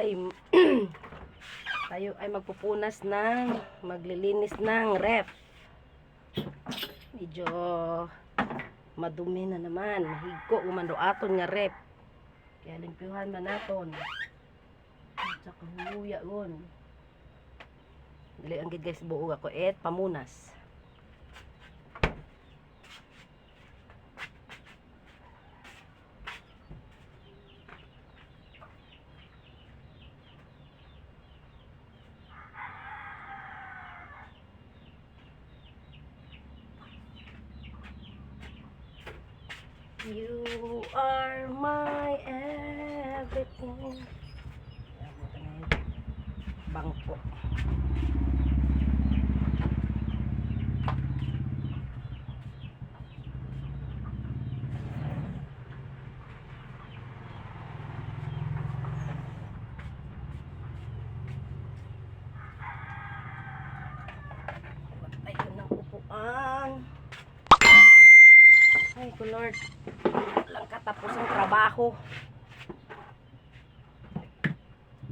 ay tayo ay magpupunas ng maglilinis ng ref. Medyo madumi na naman, mahigko umando aton nga ref. Kaya limpyuhan man naton. At saka huluya gon. Dili ang gid guys buo ako pamunas. You are my everything. Bangko. Ayun ang upuan. Ay ko Lord, walang katapos ang trabaho.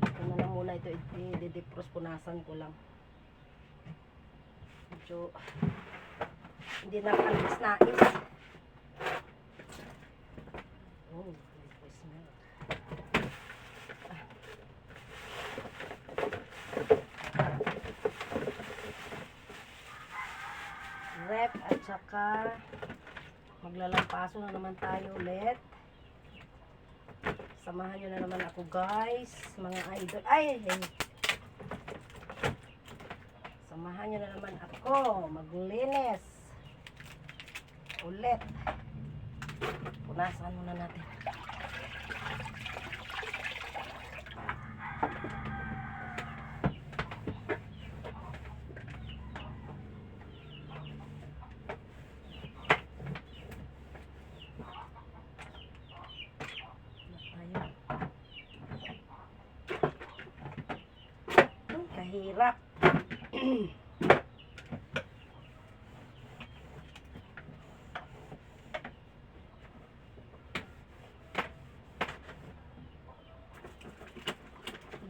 Ito na lang muna ito, i-defrost, punasan ko lang. Medyo hindi na kalis-nais. Oh, this smell. Rep at saka maglalampaso na naman tayo ulit. Samahan nyo na naman ako guys, mga idol. Ay! Samahan nyo na naman ako maglinis ulit. Punasan muna natin. Kahirap.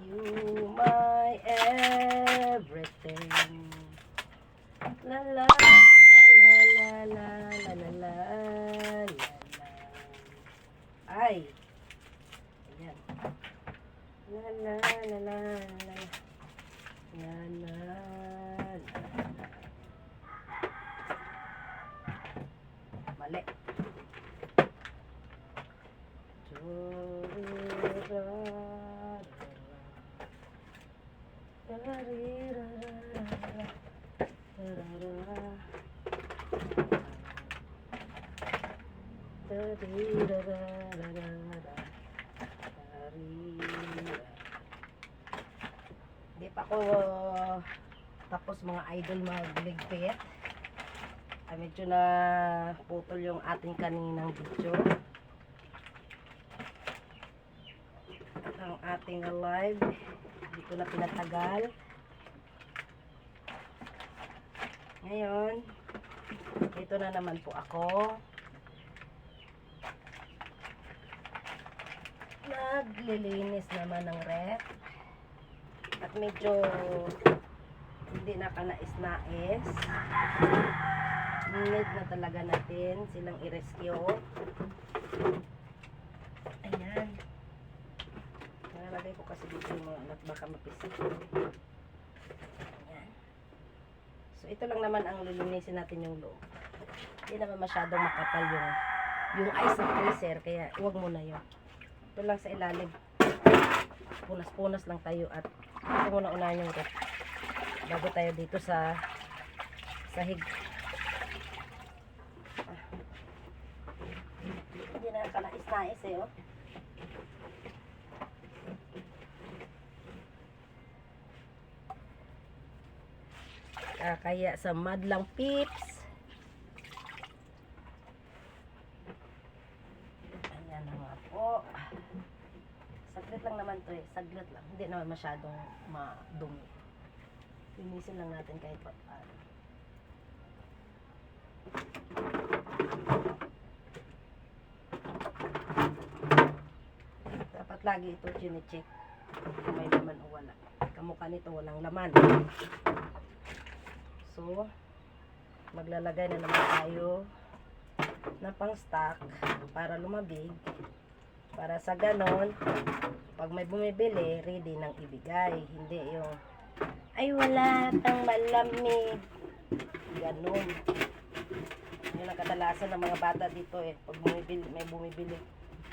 You my everything. La la la la la la la la la. Ay. Ayan. La la la la la. La la la. Mali. Di pa ako tapos mga idol magligpit. Ay medyo na putol yung ating kaninang video. At ang ating live dito na pinatagal. Ngayon dito na naman po ako naglilinis naman ng ref. At medyo hindi na kanais-nais. Need na talaga natin silang i-rescue. Ayan. Nalagay ko kasi dito yung mga anak baka mapisik. Ayan. So ito lang naman ang lilinisin natin yung loob. Hindi naman masyadong makapal yung ice ng freezer, kaya huwag muna yun. Ito lang sa ilalim. Punas-punas lang tayo at ito muna unahin yung ref bago tayo dito sa sahig. Hindi na kanais-nais oh. Kaya sa madlang pips. Ayan na nga po. Saglit lang naman to saglit lang. Hindi naman masyadong madumi. Linisin lang natin kahit paano. Dapat lagi ito chine-check kung may laman o wala. Kamukha nito walang laman. So maglalagay na naman tayo ng pang stock para lumabig, para sa ganon pag may bumibili ready nang ibigay, hindi yung ay wala tang malamig ganon. Yun ang kadalasan ng mga bata dito eh, pag bumibili, may bumibili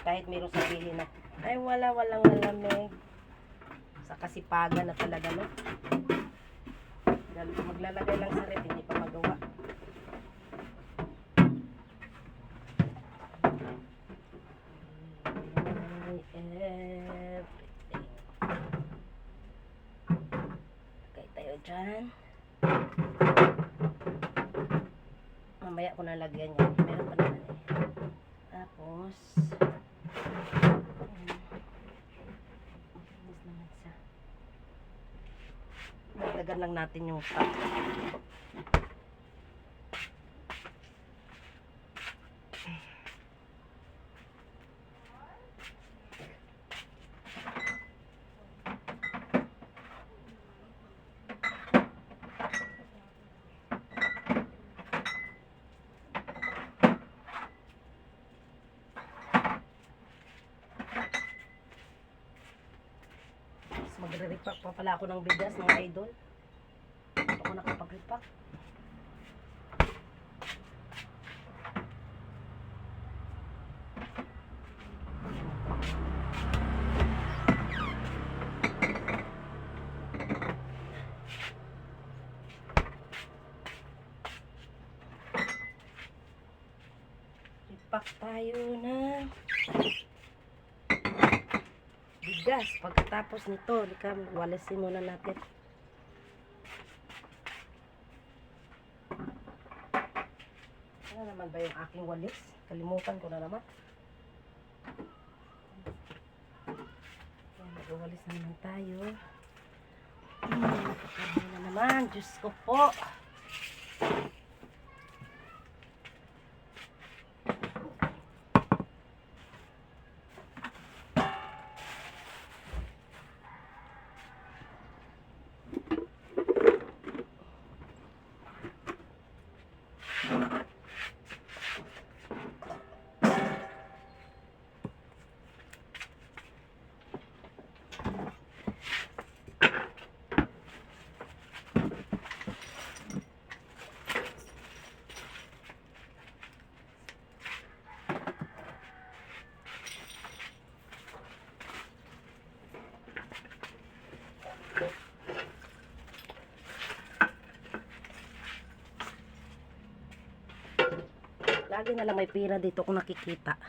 kahit mayroong sabihin na ay walang malamig, sa kasipagan na talaga, no? Maglalagay lang sa rep, hindi pa magawa. Everything. Okay, tayo dyan. Mamaya ko nalagyan yan. Meron pa naman eh. Tapos, naman siya. Dagdagan lang natin yung stock. Magre-repack pa pala ako ng bigas, mga idol. Ito ko nakapag-repack. Repack tayo na bigas. Pagkatapos nito, walisin muna natin. Ano naman ba yung aking walis? Kalimutan ko na naman. Mag-walis na naman tayo. Napakabay na naman. Diyos ko po. Lagi na lang may pera dito kung nakikita.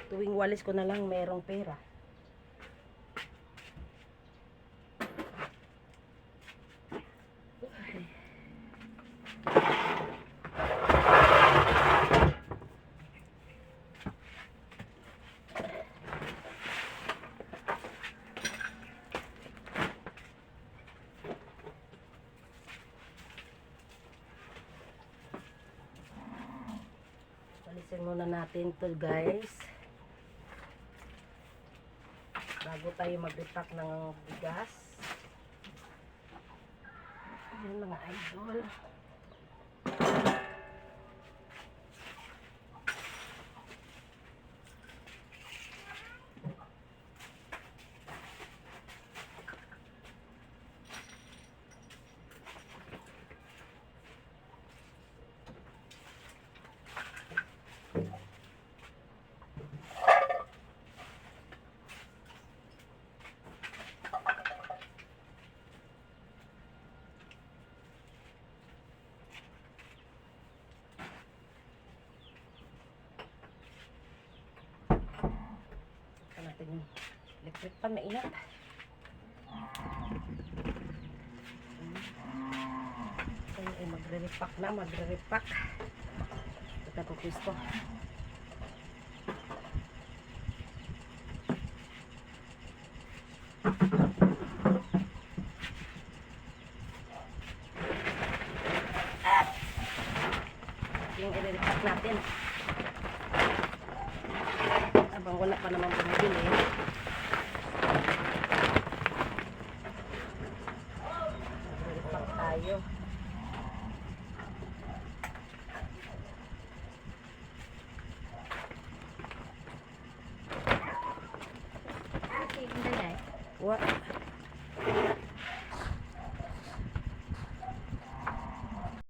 Tuwing walis ko na lang mayroong pera. Alisin muna natin to guys bago tayo mag-repack ng bigas. Ayan mga idol. Natin yung electric pan, mainat. Tayo ay magre-repack na, magre-repack. Ito po pwesto. Yung i-repack natin. Habang wala pa naman bumibili. Mag-repack tayo. Hindi na eh. What?